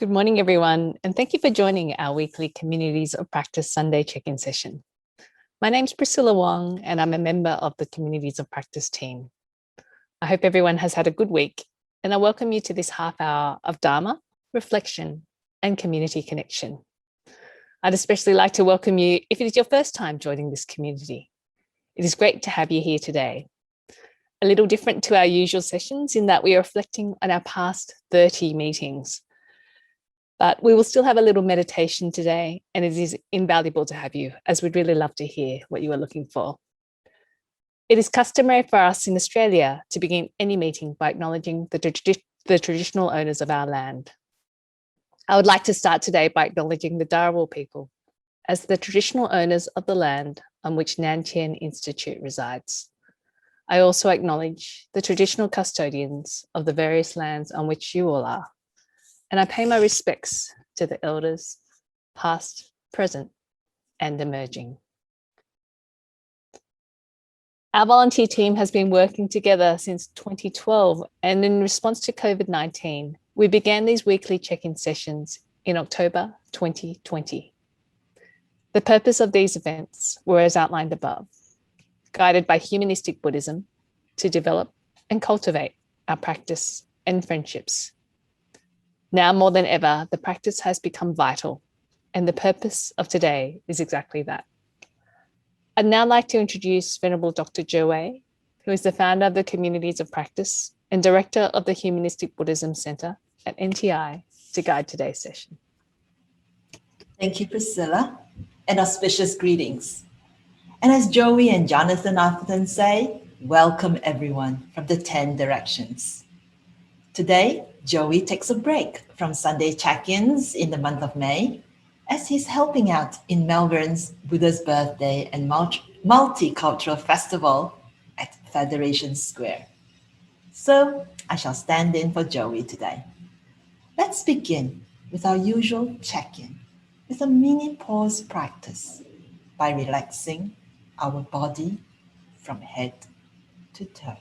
Good morning, everyone, and thank you for joining our weekly Communities of Practice Sunday check-in session. My name's Priscilla Wong, and I'm a member of the Communities of Practice team. I hope everyone has had a good week, and I welcome you to this half hour of Dharma, reflection, and community connection. I'd especially like to welcome you if it is your first time joining this community. It is great to have you here today. A little different to our usual sessions in that we are reflecting on our past 30 meetings. But we will still have a little meditation today, and it is invaluable to have you, as we'd really love to hear what you are looking for. It is customary for us in Australia to begin any meeting by acknowledging the traditional owners of our land. I would like to start today by acknowledging the Dharawal people as the traditional owners of the land on which Nan Tien Institute resides. I also acknowledge the traditional custodians of the various lands on which you all are. And I pay my respects to the elders, past, present, and emerging. Our volunteer team has been working together since 2012, and in response to COVID-19, we began these weekly check-in sessions in October 2020. The purpose of these events were as outlined above, guided by humanistic Buddhism to develop and cultivate our practice and friendships. Now more than ever, the practice has become vital, and the purpose of today is exactly that. I'd now like to introduce Venerable Dr. Zhe Wei, who is the founder of the Communities of Practice and director of the Humanistic Buddhism Center at NTI, to guide today's session. Thank you, Priscilla, and auspicious greetings. And as Joey and Jonathan often say, welcome everyone from the 10 directions. Today, Joey takes a break from Sunday check-ins in the month of May, as he's helping out in Melbourne's Buddha's Birthday and Multicultural Festival at Federation Square. So I shall stand in for Joey today. Let's begin with our usual check-in with a mini pause practice by relaxing our body from head to toe.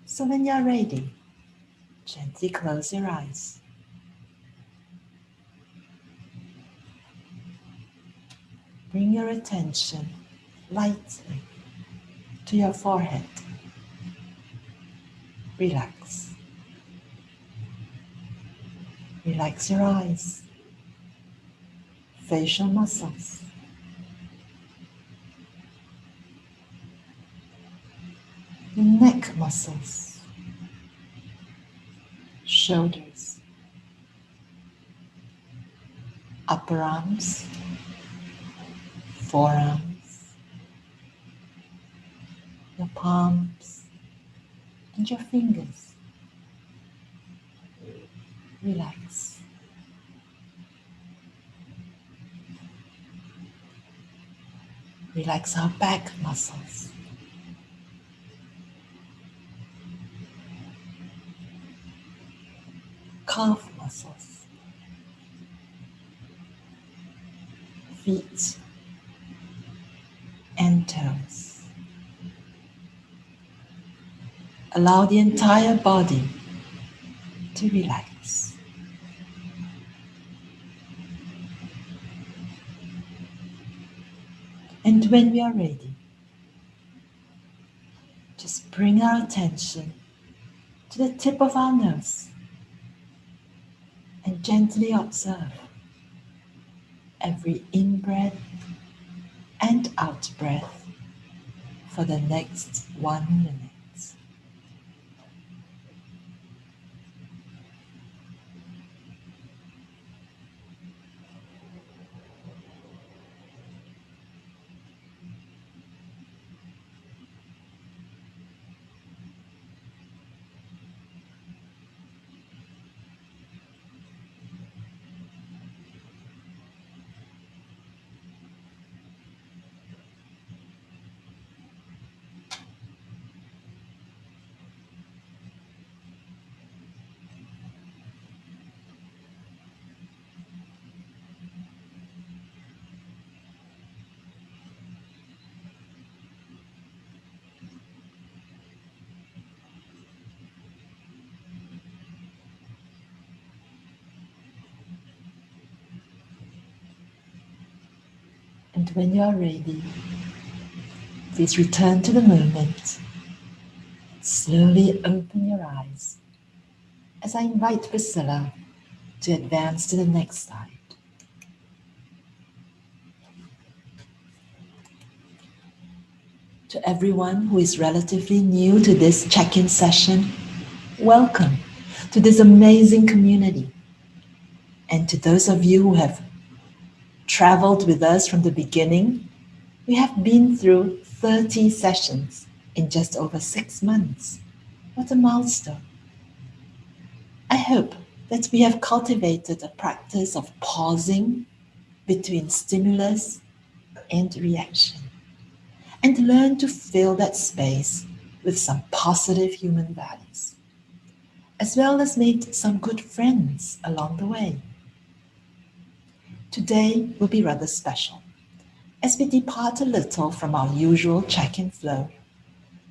So when you're ready, gently close your eyes. Bring your attention lightly to your forehead. Relax. Relax your eyes, facial muscles, the neck muscles, shoulders, upper arms, forearms, your palms, and your fingers. Relax. Relax our back muscles. Calf muscles. Feet and toes. Allow the entire body to relax. And when we are ready, just bring our attention to the tip of our nose and gently observe every in-breath and out-breath for the next 1 minute. And when you are ready, please return to the moment. Slowly open your eyes as I invite Priscilla to advance to the next slide. To everyone who is relatively new to this check-in session, welcome to this amazing community. And to those of you who have traveled with us from the beginning, we have been through 30 sessions in just over 6 months. What a milestone. I hope that we have cultivated a practice of pausing between stimulus and reaction, and learn to fill that space with some positive human values, as well as made some good friends along the way. Today will be rather special, as we depart a little from our usual check-in flow,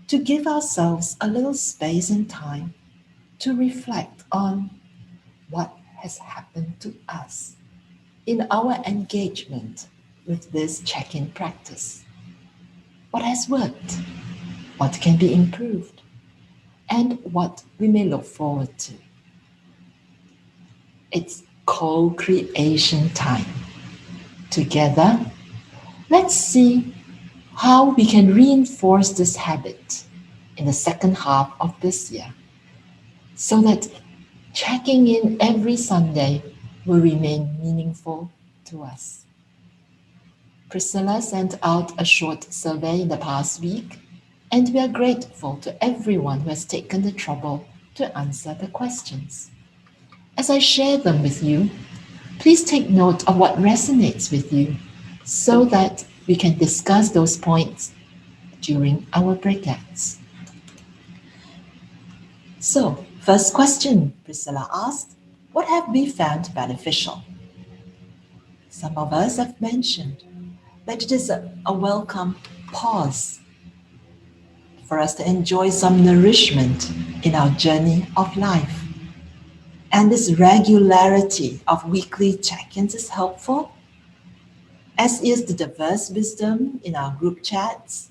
to give ourselves a little space and time to reflect on what has happened to us in our engagement with this check-in practice. What has worked, what can be improved, and what we may look forward to. It's co-creation time. Together, let's see how we can reinforce this habit in the second half of this year, so that checking in every Sunday will remain meaningful to us. Priscilla sent out a short survey in the past week, and we are grateful to everyone who has taken the trouble to answer the questions. As I share them with you, please take note of what resonates with you so that we can discuss those points during our breakouts. So, first question Priscilla asked, what have we found beneficial? Some of us have mentioned that it is a welcome pause for us to enjoy some nourishment in our journey of life. And this regularity of weekly check-ins is helpful, as is the diverse wisdom in our group chats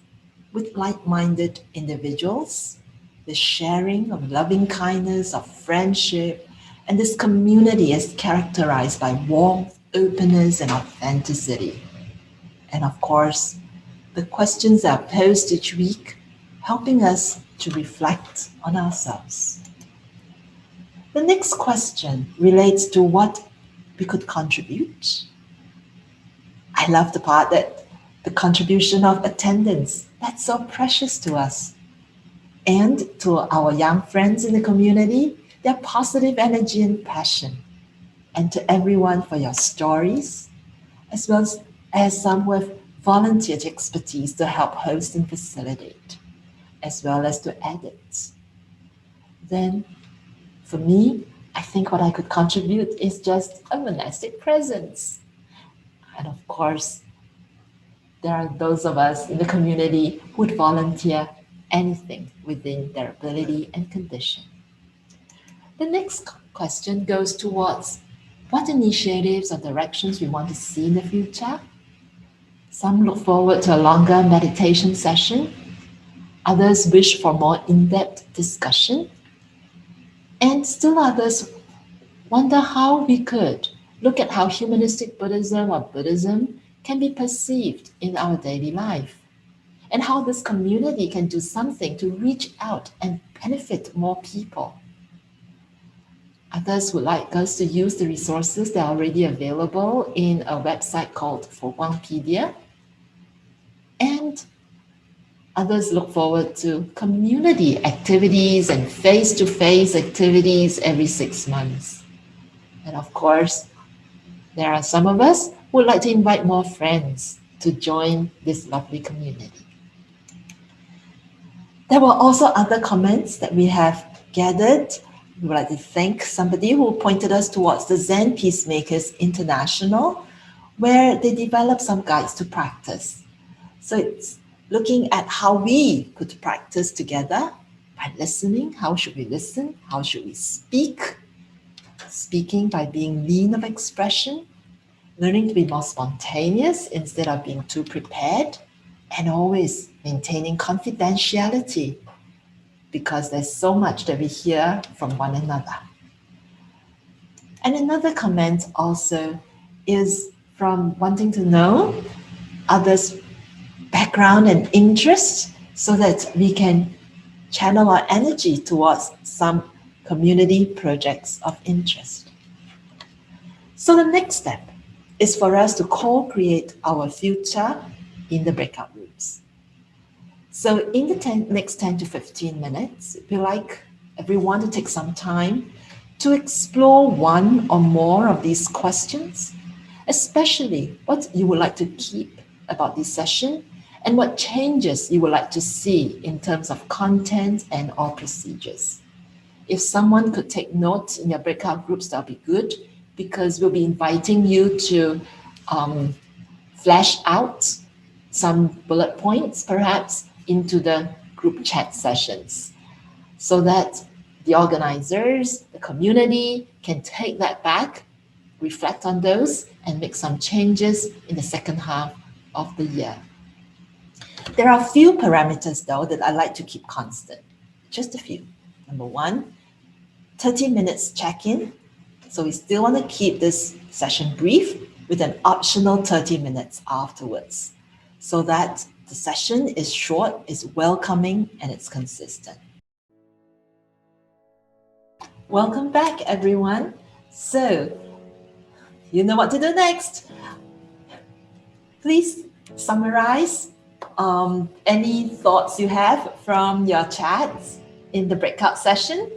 with like-minded individuals, the sharing of loving kindness, of friendship, and this community is characterized by warmth, openness, and authenticity. And of course, the questions that are posed each week, helping us to reflect on ourselves. The next question relates to what we could contribute. I love the part that the contribution of attendance, that's so precious to us. And to our young friends in the community, their positive energy and passion. And to everyone for your stories, as well as some who have volunteered expertise to help host and facilitate, as well as to edit. Then, for me, I think what I could contribute is just a monastic presence. And of course, there are those of us in the community who would volunteer anything within their ability and condition. The next question goes towards what initiatives or directions we want to see in the future. Some look forward to a longer meditation session. Others wish for more in-depth discussion. And still others wonder how we could look at how humanistic Buddhism or Buddhism can be perceived in our daily life, and how this community can do something to reach out and benefit more people. Others would like us to use the resources that are already available in a website called Foguangpedia. And others look forward to community activities and face-to-face activities every 6 months. And of course, there are some of us who would like to invite more friends to join this lovely community. There were also other comments that we have gathered. We would like to thank somebody who pointed us towards the Zen Peacemakers International, where they developed some guides to practice. So it's looking at how we could practice together by listening. How should we listen? How should we speak? Speaking by being lean of expression, learning to be more spontaneous instead of being too prepared, and always maintaining confidentiality because there's so much that we hear from one another. And another comment also is from wanting to know others' background and interests so that we can channel our energy towards some community projects of interest. So the next step is for us to co-create our future in the breakout rooms. So in the next 10 to 15 minutes, we'd like everyone to take some time to explore one or more of these questions, especially what you would like to keep about this session and what changes you would like to see in terms of content and or procedures. If someone could take notes in your breakout groups, that'll be good, because we'll be inviting you to flash out some bullet points, perhaps, into the group chat sessions so that the organizers, the community can take that back, reflect on those, and make some changes in the second half of the year. There are a few parameters, though, that I like to keep constant. Just a few. Number one, 30 minutes check-in. So we still want to keep this session brief with an optional 30 minutes afterwards so that the session is short, is welcoming, and it's consistent. Welcome back, everyone. So, you know what to do next. Please summarize any thoughts you have from your chats in the breakout session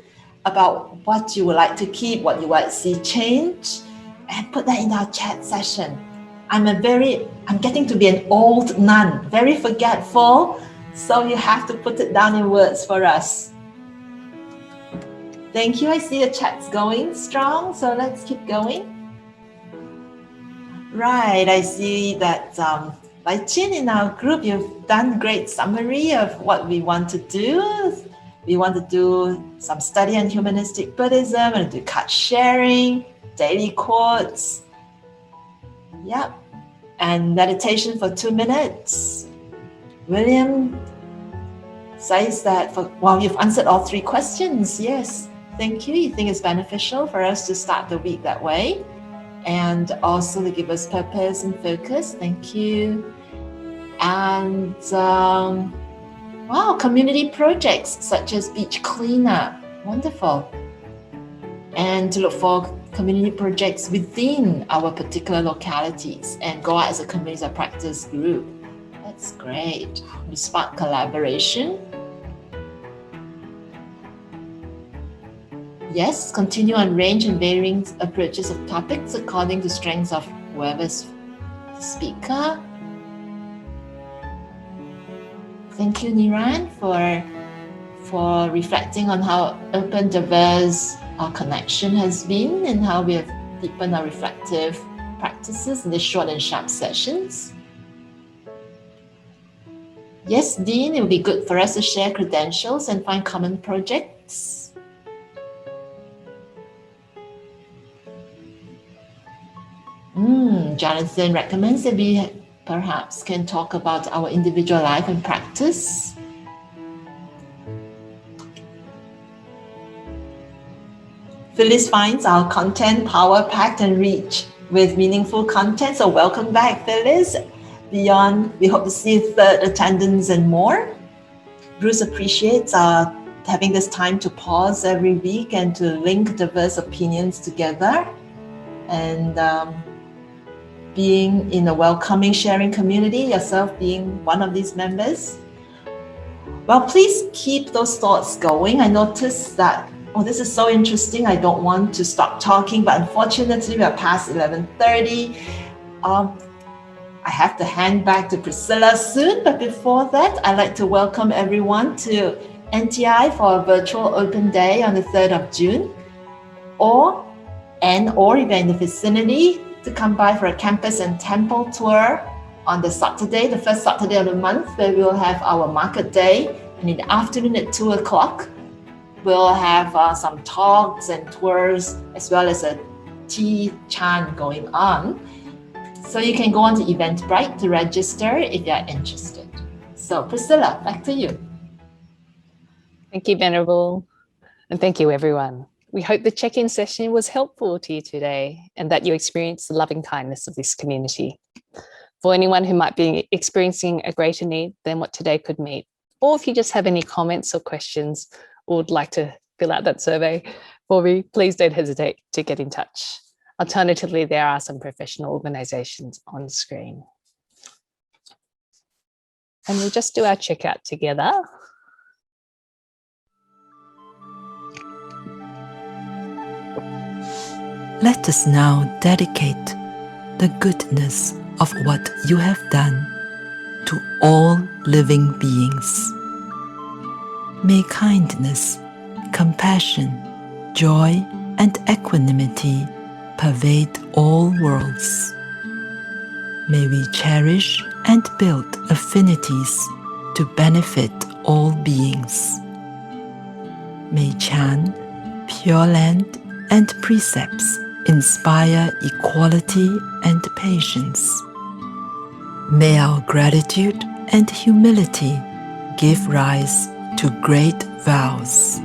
about what you would like to keep, what you want to see change, and put that in our chat session. I'm getting to be an old nun, very forgetful, so you have to put it down in words for us. Thank you. I see the chat's going strong, so let's keep going. Right, I see that Lai Chin in our group, you've done great summary of what we want to do. We want to do some study on humanistic Buddhism, and do card sharing, daily quotes. Yep. And meditation for 2 minutes. William says that you've answered all 3 questions. Yes, thank you. You think it's beneficial for us to start the week that way, and also to give us purpose and focus. Thank you. And community projects such as beach cleanup. Wonderful. And to look for community projects within our particular localities and go out as a community of practice group. That's great. We spark collaboration. Yes, continue on range and varying approaches of topics according to strengths of whoever's the speaker. Thank you, Niran, for reflecting on how open, diverse our connection has been and how we have deepened our reflective practices in the short and sharp sessions. Yes, Dean, it would be good for us to share credentials and find common projects. Jonathan recommends that we perhaps can talk about our individual life and practice. Phyllis finds our content power-packed and rich with meaningful content. So welcome back, Phyllis. Beyond, we hope to see third attendance and more. Bruce appreciates having this time to pause every week and to link diverse opinions together, and being in a welcoming, sharing community, yourself being one of these members. Well, please keep those thoughts going. I noticed that, this is so interesting. I don't want to stop talking, but unfortunately, we are past 11:30. I have to hand back to Priscilla soon, but before that, I'd like to welcome everyone to NTI for a virtual open day on the 3rd of June, or if you're in the vicinity, to come by for a campus and temple tour on the Saturday, the first Saturday of the month, where we'll have our market day, and in the afternoon at 2 o'clock, we'll have some talks and tours, as well as a tea chant going on. So you can go on to Eventbrite to register if you're interested. So Priscilla, back to you. Thank you, Venerable. And thank you, everyone. We hope the check-in session was helpful to you today and that you experienced the loving kindness of this community. For anyone who might be experiencing a greater need than what today could meet, or if you just have any comments or questions or would like to fill out that survey for me, please don't hesitate to get in touch. Alternatively, there are some professional organisations on screen. And we'll just do our checkout together. Let us now dedicate the goodness of what you have done to all living beings. May kindness, compassion, joy, and equanimity pervade all worlds. May we cherish and build affinities to benefit all beings. May Chan, Pure Land, and precepts inspire equality and patience. May our gratitude and humility give rise to great vows.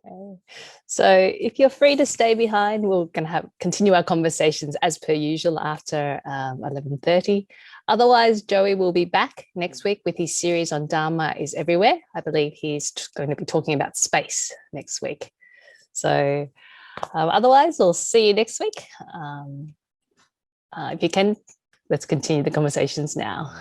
Okay. So if you're free to stay behind, we're going to continue our conversations as per usual after 11:30. Otherwise, Joey will be back next week with his series on Dharma is Everywhere. I believe he's going to be talking about space next week. So otherwise, we'll see you next week. If you can, let's continue the conversations now.